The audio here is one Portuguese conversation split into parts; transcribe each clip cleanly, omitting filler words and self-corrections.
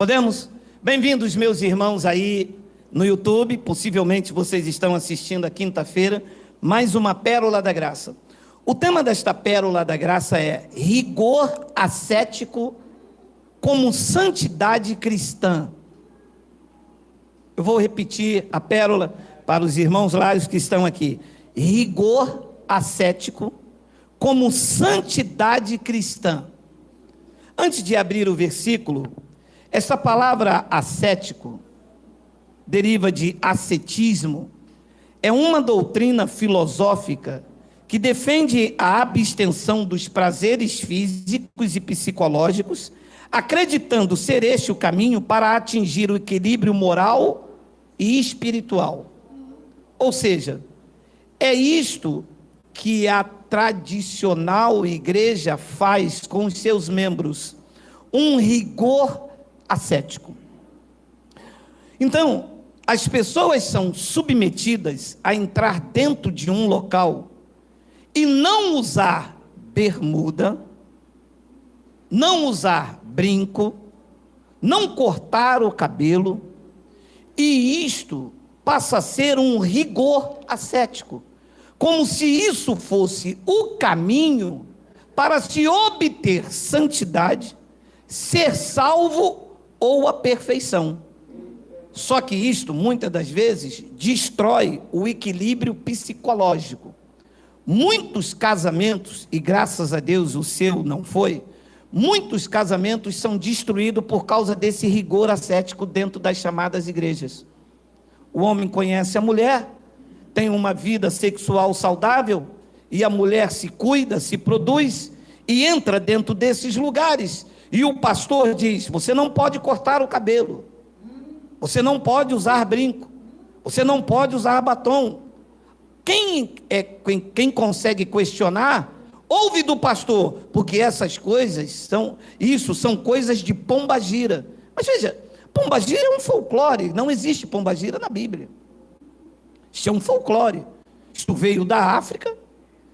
Podemos? Bem-vindos, meus irmãos, aí no YouTube. Possivelmente vocês estão assistindo a quinta-feira, mais uma Pérola da Graça. O tema desta Pérola da Graça é rigor ascético como santidade cristã. Eu vou repetir a pérola para os irmãos lários que estão aqui. Rigor ascético como santidade cristã. Antes de abrir o versículo, essa palavra ascético deriva de ascetismo. É uma doutrina filosófica que defende a abstenção dos prazeres físicos e psicológicos, acreditando ser este o caminho para atingir o equilíbrio moral e espiritual. Ou seja, é isto que a tradicional igreja faz com os seus membros, um rigor ascético. Então, as pessoas são submetidas a entrar dentro de um local e não usar bermuda, não usar brinco, não cortar o cabelo, e isto passa a ser um rigor ascético, como se isso fosse o caminho para se obter santidade, ser salvo ou a perfeição. Só que isto, muitas das vezes, destrói o equilíbrio psicológico. Muitos casamentos, e graças a Deus o seu não foi, muitos casamentos são destruídos por causa desse rigor ascético dentro das chamadas igrejas. O homem conhece a mulher, tem uma vida sexual saudável, e a mulher se cuida, se produz, e entra dentro desses lugares. E o pastor diz: você não pode cortar o cabelo, você não pode usar brinco, você não pode usar batom. Quem consegue questionar, ouve do pastor, porque essas coisas são coisas de pombagira. Mas veja, pombagira é um folclore, não existe pombagira na Bíblia. Isso é um folclore. Isto veio da África,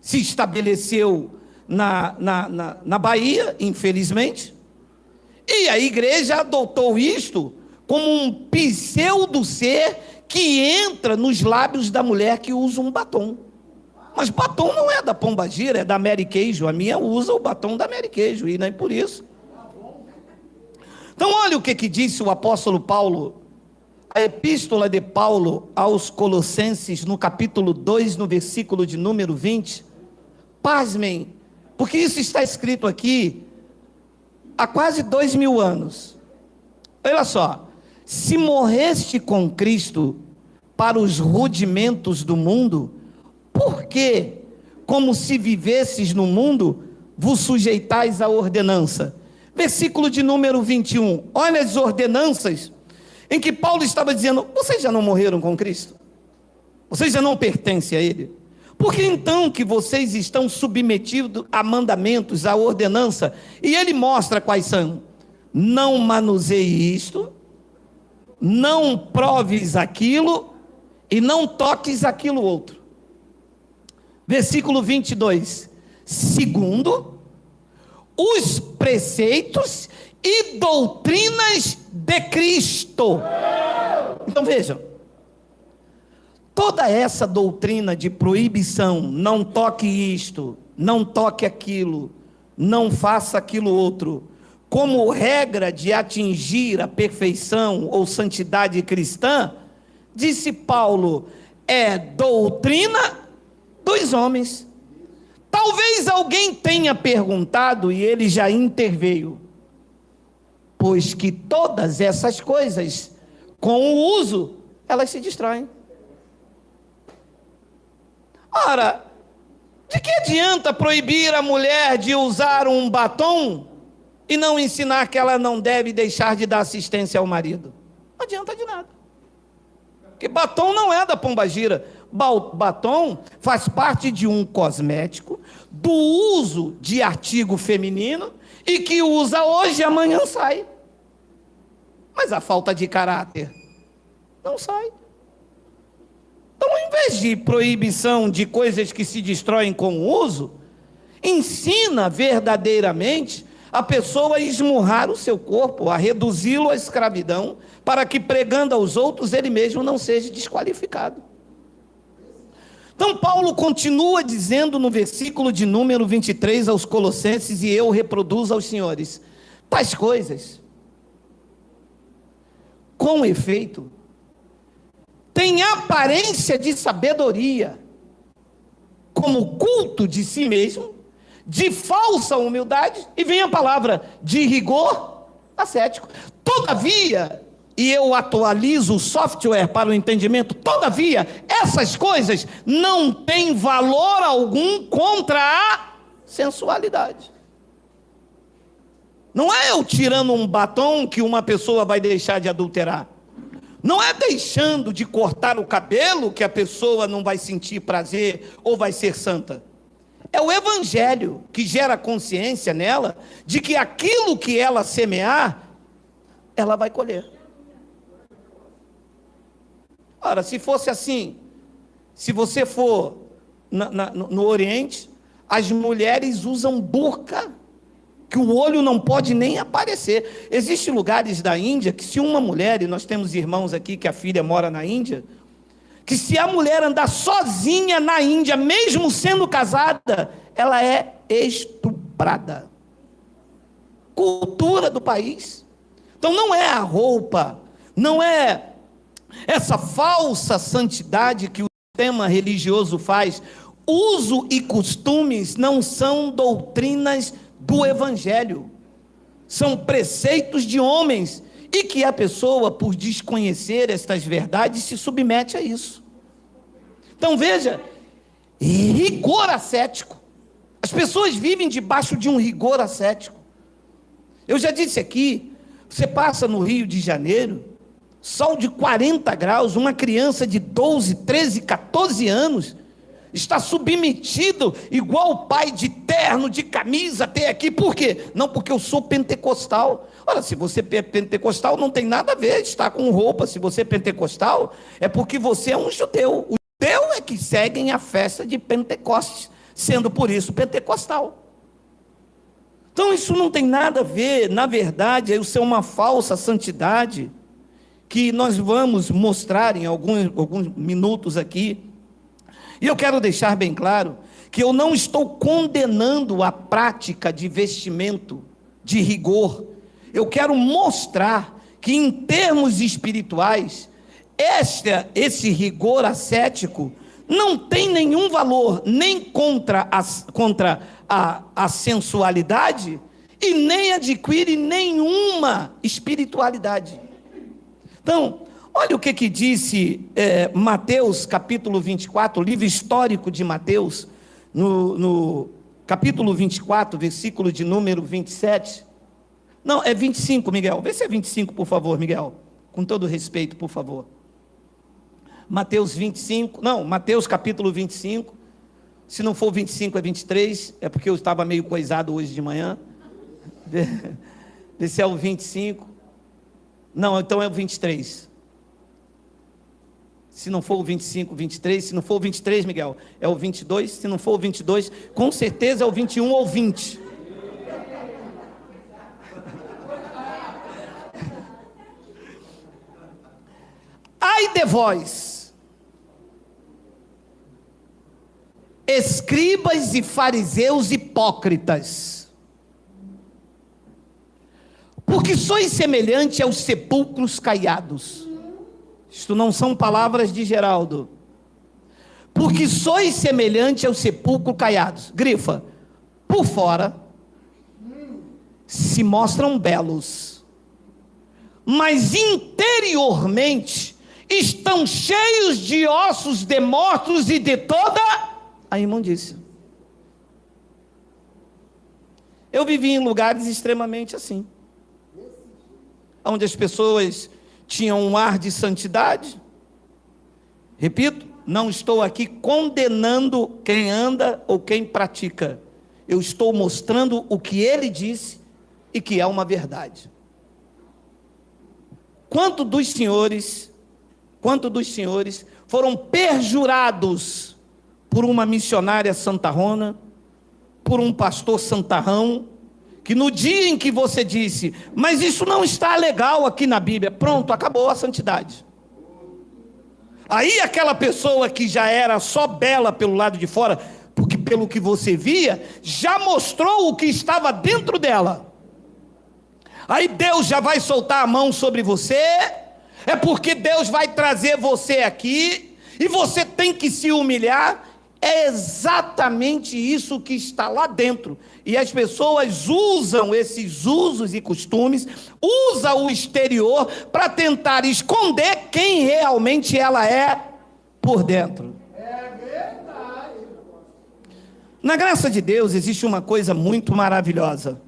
se estabeleceu na Bahia, infelizmente, e a igreja adotou isto como um pseudo-ser que entra nos lábios da mulher que usa um batom. Mas batom não é da pombagira, é da Mary Queijo. A minha usa o batom da Mary Queijo, e nem por isso. Então olha o que disse o apóstolo Paulo, a epístola de Paulo aos Colossenses, no capítulo 2, no versículo de número 20. Pasmem, porque isso está escrito aqui há quase 2000 anos. Olha só: se morreste com Cristo para os rudimentos do mundo, por que, como se vivesses no mundo, vos sujeitais à ordenança? Versículo de número 21, olha as ordenanças em que Paulo estava dizendo: vocês já não morreram com Cristo? Vocês já não pertencem a Ele? Por que então que vocês estão submetidos a mandamentos, a ordenança? E ele mostra quais são: não manuseie isto, não proves aquilo, e não toques aquilo outro. Versículo 22, segundo os preceitos e doutrinas de Cristo. Então vejam, toda essa doutrina de proibição, não toque isto, não toque aquilo, não faça aquilo outro, como regra de atingir a perfeição ou santidade cristã, disse Paulo, é doutrina dos homens. Talvez alguém tenha perguntado, e ele já interveio: pois que todas essas coisas, com o uso, elas se destroem. Ora, de que adianta proibir a mulher de usar um batom e não ensinar que ela não deve deixar de dar assistência ao marido? Não adianta de nada. Porque batom não é da pombagira. Batom faz parte de um cosmético, do uso de artigo feminino, e que usa hoje e amanhã sai. Mas a falta de caráter não sai. Então, em vez de proibição de coisas que se destroem com o uso, ensina verdadeiramente a pessoa a esmurrar o seu corpo, a reduzi-lo à escravidão, para que pregando aos outros ele mesmo não seja desqualificado. Então Paulo continua dizendo no versículo de número 23 aos Colossenses, e eu reproduzo aos senhores: tais coisas, com efeito, têm aparência de sabedoria, como culto de si mesmo, de falsa humildade, e vem a palavra de rigor ascético. Todavia, e eu atualizo o software para o entendimento, todavia, essas coisas não têm valor algum contra a sensualidade. Não é eu tirando um batom que uma pessoa vai deixar de adulterar. Não é deixando de cortar o cabelo que a pessoa não vai sentir prazer ou vai ser santa. É o evangelho que gera consciência nela de que aquilo que ela semear, ela vai colher. Ora, se fosse assim, se você for no Oriente, as mulheres usam burca, que o olho não pode nem aparecer. Existem lugares da Índia que se uma mulher, e nós temos irmãos aqui que a filha mora na Índia, que se a mulher andar sozinha na Índia, mesmo sendo casada, ela é estuprada. Cultura do país. Então não é a roupa, não é essa falsa santidade que o sistema religioso faz. Uso e costumes não são doutrinas do evangelho, são preceitos de homens, e que a pessoa, por desconhecer estas verdades, se submete a isso. Então veja, rigor ascético. As pessoas vivem debaixo de um rigor ascético. Eu já disse aqui, você passa no Rio de Janeiro, sol de 40 graus, uma criança de 12, 13, 14 anos, está submetido, igual o pai, de terno, de camisa, até aqui. Por quê? Não, porque eu sou pentecostal. Ora, se você é pentecostal, não tem nada a ver estar com roupa. Se você é pentecostal, é porque você é um judeu. O judeu é que seguem a festa de Pentecostes, sendo por isso pentecostal. Então isso não tem nada a ver, na verdade, isso é uma falsa santidade, que nós vamos mostrar em alguns minutos aqui. E eu quero deixar bem claro que eu não estou condenando a prática de vestimento, de rigor. Eu quero mostrar que, em termos espirituais, esse rigor ascético não tem nenhum valor, nem contra a sensualidade, e nem adquire nenhuma espiritualidade. Então, olha o que disse Mateus capítulo 24, livro histórico de Mateus, no capítulo 24, versículo de número 27. Não, é 25, Miguel. Vê se é 25, por favor, Miguel. Com todo respeito, por favor. Mateus 25, não, Mateus capítulo 25. Se não for 25, é 23. É porque eu estava meio coisado hoje de manhã. Vê se é o 25. Não, então é o 23. Se não for o 25, 23, se não for o 23, Miguel, é o 22, se não for o 22, com certeza é o 21 ou 20. Ai de vós, escribas e fariseus hipócritas, porque sois semelhante aos sepulcros caiados. Isto não são palavras de Geraldo. Porque sois semelhante aos sepulcros caiados. Grifa. Por fora se mostram belos, mas interiormente estão cheios de ossos de mortos e de toda a imundícia. Eu vivi em lugares extremamente assim, onde as pessoas tinham um ar de santidade. Repito, não estou aqui condenando quem anda ou quem pratica. Eu estou mostrando o que ele disse e que é uma verdade. Quantos dos senhores foram perjurados por uma missionária santarrona, por um pastor santarrão, que no dia em que você disse, mas isso não está legal aqui na Bíblia, pronto, acabou a santidade. Aí aquela pessoa que já era só bela pelo lado de fora, porque pelo que você via, já mostrou o que estava dentro dela. Aí Deus já vai soltar a mão sobre você, é porque Deus vai trazer você aqui, e você tem que se humilhar. É exatamente isso que está lá dentro. E as pessoas usam esses usos e costumes, usam o exterior para tentar esconder quem realmente ela é por dentro. É verdade. Na graça de Deus existe uma coisa muito maravilhosa.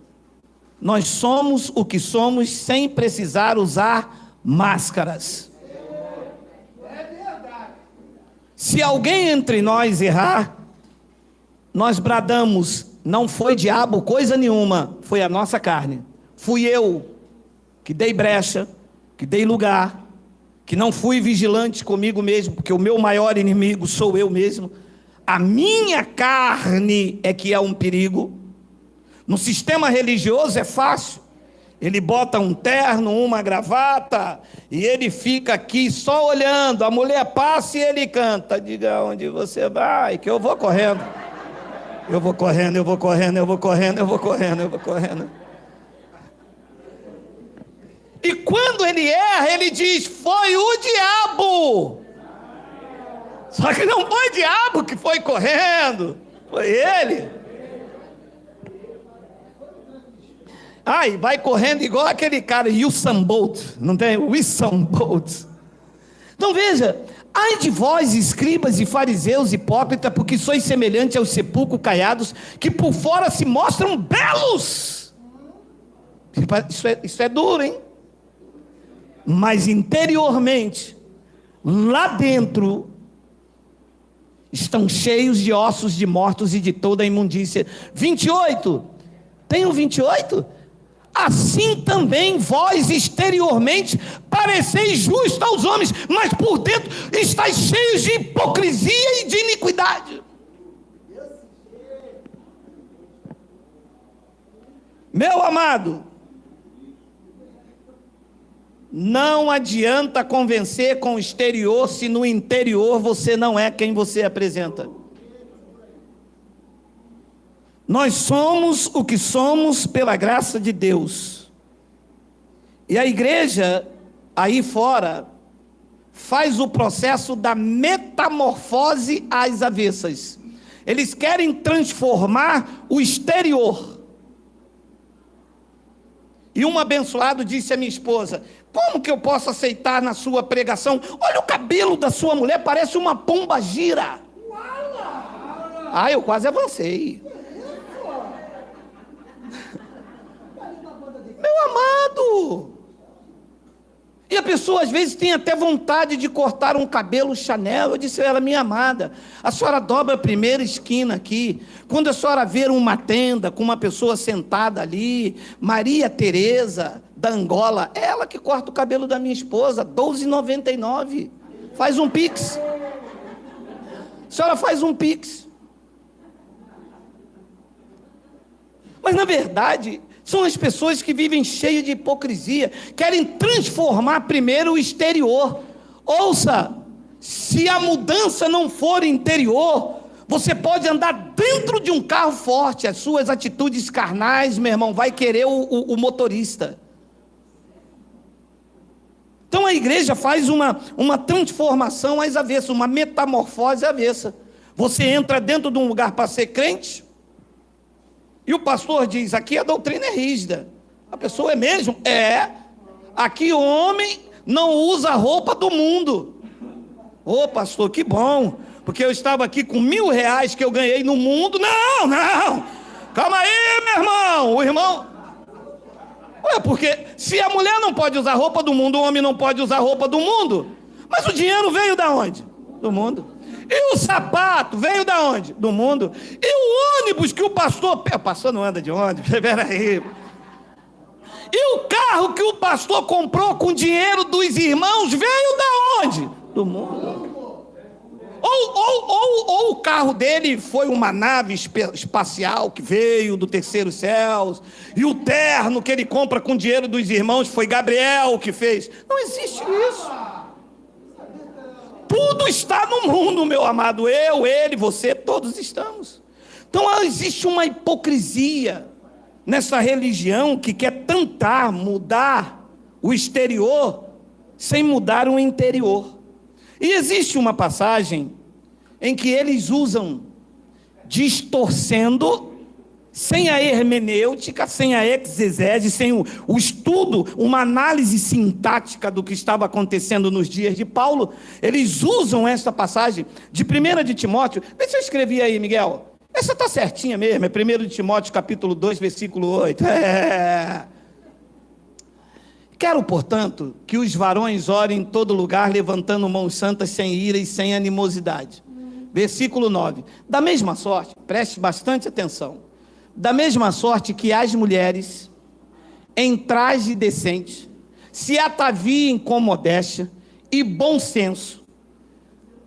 Nós somos o que somos sem precisar usar máscaras. Se alguém entre nós errar, nós bradamos, não foi diabo coisa nenhuma, foi a nossa carne. Fui eu que dei brecha, que dei lugar, que não fui vigilante comigo mesmo, porque o meu maior inimigo sou eu mesmo. A minha carne é que é um perigo. No sistema religioso é fácil. Ele bota um terno, uma gravata, e ele fica aqui só olhando. A mulher passa e ele canta. Diga onde você vai, que eu vou correndo. Eu vou correndo, eu vou correndo, eu vou correndo, eu vou correndo, eu vou correndo. E quando ele erra, ele diz, foi o diabo. Só que não foi o diabo que foi correndo, foi ele. Ai, vai correndo igual aquele cara, Usain Bolt, não tem? Usain Bolt. Então veja, ai de vós, escribas e fariseus hipócritas, porque sois semelhantes aos sepulcros caiados, que por fora se mostram belos. Isso é duro, hein? Mas interiormente, lá dentro, estão cheios de ossos de mortos e de toda a imundícia. 28, tem um 28? Assim também vós exteriormente pareceis justos aos homens, mas por dentro estáis cheios de hipocrisia e de iniquidade. Meu amado, não adianta convencer com o exterior se no interior você não é quem você apresenta. Nós somos o que somos pela graça de Deus. E a igreja, aí fora, faz o processo da metamorfose às avessas. Eles querem transformar o exterior. E um abençoado disse à minha esposa, como que eu posso aceitar na sua pregação? Olha o cabelo da sua mulher, parece uma pombagira. Ah, eu quase avancei. Meu amado, e a pessoa às vezes tem até vontade de cortar um cabelo Chanel. Eu disse a ela, minha amada, a senhora dobra a primeira esquina aqui, quando a senhora ver uma tenda com uma pessoa sentada ali, Maria Tereza da Angola, é ela que corta o cabelo da minha esposa, R$12,99, faz um pix, a senhora faz um pix. Mas na verdade são as pessoas que vivem cheias de hipocrisia, querem transformar primeiro o exterior. Ouça, se a mudança não for interior, você pode andar dentro de um carro forte, as suas atitudes carnais, meu irmão, vai querer o motorista. Então a igreja faz uma transformação às avessas, uma metamorfose avessa. Você entra dentro de um lugar para ser crente, e o pastor diz, aqui a doutrina é rígida. A pessoa é mesmo? É. Aqui o homem não usa a roupa do mundo. Ô pastor, que bom, porque eu estava aqui com R$1.000 que eu ganhei no mundo. Não, calma aí, meu irmão. O irmão, porque se a mulher não pode usar roupa do mundo, o homem não pode usar roupa do mundo. Mas o dinheiro veio da onde? Do mundo. E o sapato veio da onde? Do mundo. E o ônibus que o pastor não anda de ônibus, peraí. E o carro que o pastor comprou com dinheiro dos irmãos veio da onde? Do mundo. Ou o carro dele foi uma nave espacial que veio do terceiro céu, e o terno que ele compra com dinheiro dos irmãos foi Gabriel que fez. Não existe isso. Tudo está no mundo, meu amado. Eu, ele, você, todos estamos. Então existe uma hipocrisia nessa religião que quer tentar mudar o exterior sem mudar o interior. E existe uma passagem em que eles usam, distorcendo, sem a hermenêutica, sem a exegese, sem o estudo, uma análise sintática do que estava acontecendo nos dias de Paulo. Eles usam essa passagem de 1 de Timóteo. Vê se eu escrevi aí, Miguel. Essa está certinha mesmo, é 1 de Timóteo, capítulo 2, versículo 8. Quero, portanto, que os varões orem em todo lugar, levantando mãos santas, sem ira e sem animosidade. Versículo 9. Da mesma sorte, preste bastante atenção, da mesma sorte que as mulheres, em traje decente, se ataviem com modéstia e bom senso,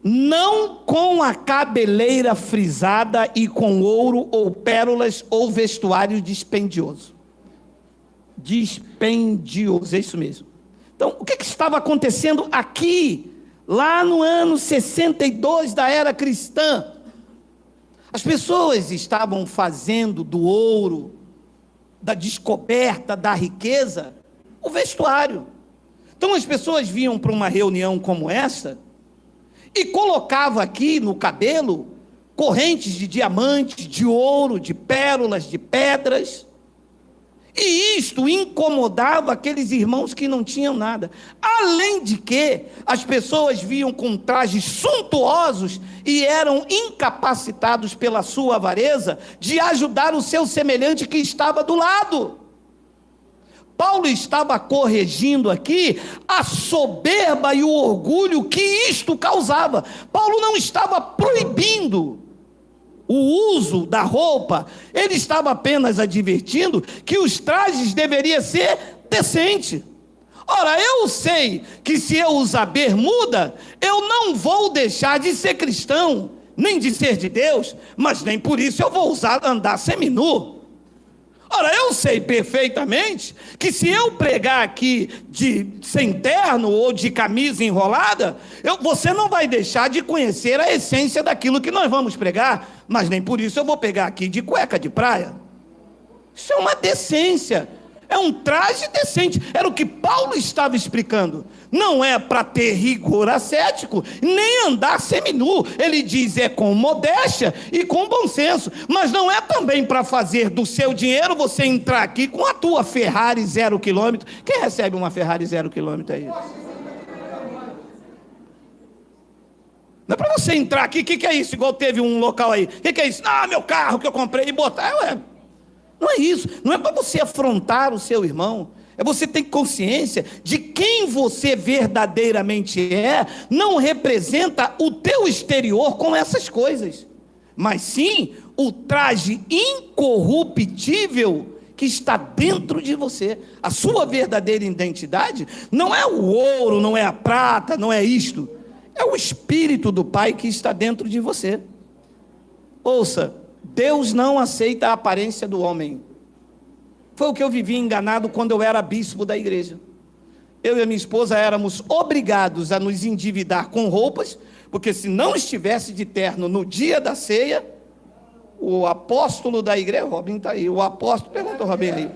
não com a cabeleira frisada e com ouro ou pérolas ou vestuário dispendioso. Dispendioso, é isso mesmo. Então, o que estava acontecendo aqui, lá no ano 62 da era cristã? As pessoas estavam fazendo do ouro, da descoberta, da riqueza, o vestuário. Então as pessoas vinham para uma reunião como essa e colocavam aqui no cabelo correntes de diamantes, de ouro, de pérolas, de pedras. E isto incomodava aqueles irmãos que não tinham nada. Além de que as pessoas vinham com trajes suntuosos e eram incapacitados pela sua avareza de ajudar o seu semelhante que estava do lado. Paulo estava corrigindo aqui a soberba e o orgulho que isto causava. Paulo não estava proibindo o uso da roupa, ele estava apenas advertindo que os trajes deveriam ser decentes. Ora, eu sei que se eu usar bermuda, eu não vou deixar de ser cristão, nem de ser de Deus, mas nem por isso eu vou andar seminu. Ora, eu sei perfeitamente que se eu pregar aqui sem terno ou de camisa enrolada, você não vai deixar de conhecer a essência daquilo que nós vamos pregar, mas nem por isso eu vou pegar aqui de cueca de praia. Isso é uma decência, é um traje decente, era o que Paulo estava explicando. Não é para ter rigor ascético, nem andar seminu. Ele diz é com modéstia e com bom senso, mas não é também para fazer do seu dinheiro você entrar aqui com a tua Ferrari 0 km. Quem recebe uma Ferrari 0 km aí? Não é para você entrar aqui, o que é isso? Igual teve um local aí, o que é isso? Ah, meu carro que eu comprei e botar. Não é isso, não é para você afrontar o seu irmão. É você ter consciência de quem você verdadeiramente é, não representa o teu exterior com essas coisas, mas sim o traje incorruptível que está dentro de você. A sua verdadeira identidade não é o ouro, não é a prata, não é isto, é o Espírito do Pai que está dentro de você. Ouça, Deus não aceita a aparência do homem. Foi o que eu vivi enganado quando eu era bispo da igreja. Eu e a minha esposa éramos obrigados a nos endividar com roupas, porque se não estivesse de terno no dia da ceia, o apóstolo da igreja, Robin está aí, o apóstolo, pergunta o Robin aí,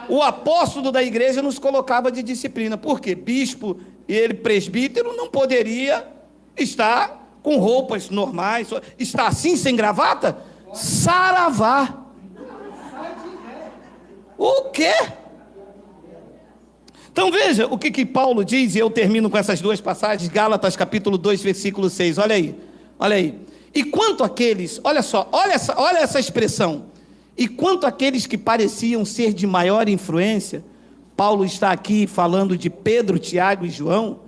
o apóstolo da igreja nos colocava de disciplina, porque bispo e ele presbítero não poderia estar com roupas normais, estar assim sem gravata, saravá. O quê? Então veja o que Paulo diz, e eu termino com essas duas passagens, Gálatas capítulo 2, versículo 6, olha aí. E quanto àqueles, olha só, olha essa expressão, e quanto àqueles que pareciam ser de maior influência, Paulo está aqui falando de Pedro, Tiago e João,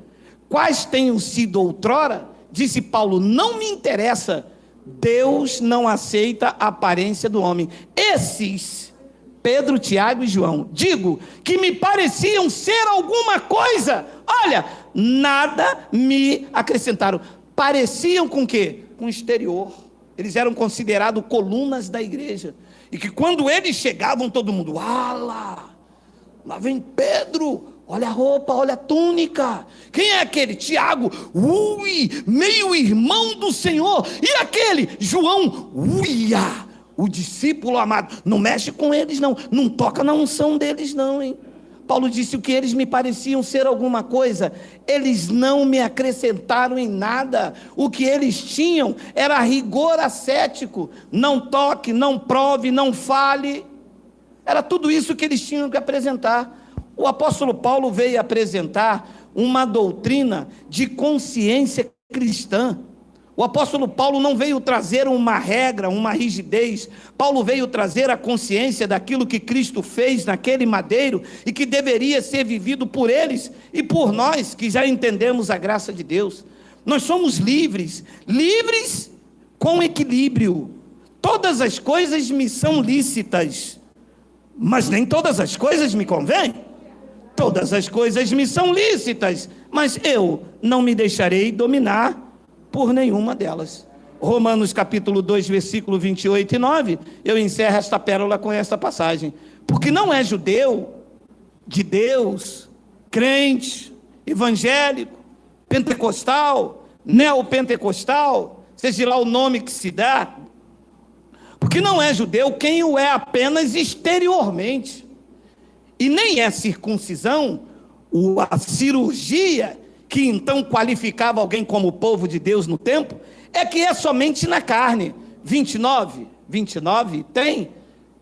quais tenham sido outrora, disse Paulo, não me interessa, Deus não aceita a aparência do homem. Esses, Pedro, Tiago e João, digo, que me pareciam ser alguma coisa, olha, nada me acrescentaram. Pareciam com o quê? com o exterior. Eles eram considerados colunas da igreja. E que quando eles chegavam, todo mundo, lá vem Pedro, olha a roupa, olha a túnica. Quem é aquele? Tiago, meio irmão do Senhor. E aquele? João, o discípulo amado. Não mexe com eles não, não toca na unção deles não, hein? Paulo disse: o que eles me pareciam ser alguma coisa, eles não me acrescentaram em nada. O que eles tinham era rigor ascético. Não toque, não prove, não fale. Era tudo isso que eles tinham que apresentar. O apóstolo Paulo veio apresentar uma doutrina de consciência cristã. O apóstolo Paulo não veio trazer uma regra, uma rigidez. Paulo veio trazer a consciência daquilo que Cristo fez naquele madeiro e que deveria ser vivido por eles e por nós, que já entendemos a graça de Deus. Nós somos livres, livres com equilíbrio. Todas as coisas me são lícitas, mas nem todas as coisas me convêm. Todas as coisas me são lícitas, mas eu não me deixarei dominar por nenhuma delas. Romanos capítulo 2, versículo 28 e 9, eu encerro esta pérola com esta passagem. Porque não é judeu, de Deus, crente, evangélico, pentecostal, neopentecostal, seja lá o nome que se dá, porque não é judeu quem o é apenas exteriormente, e nem é circuncisão, a cirurgia que então qualificava alguém como povo de Deus no tempo, é que é somente na carne. 29 tem,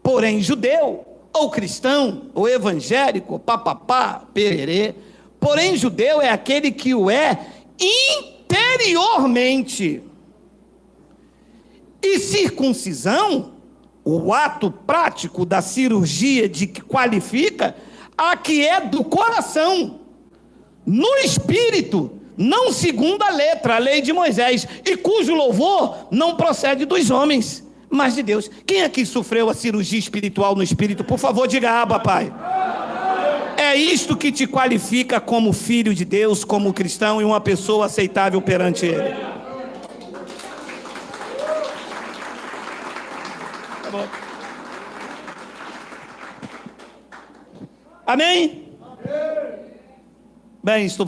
porém judeu, ou cristão, ou evangélico, papapá, pererê, porém judeu é aquele que o é interiormente. E circuncisão, o ato prático da cirurgia de que qualifica, a que é do coração, no espírito, não segundo a letra, a lei de Moisés, e cujo louvor não procede dos homens, mas de Deus. Quem aqui sofreu a cirurgia espiritual no espírito? Por favor, diga: papai. É isto que te qualifica como filho de Deus, como cristão e uma pessoa aceitável perante Ele. Tá bom. Amém? Bem, estou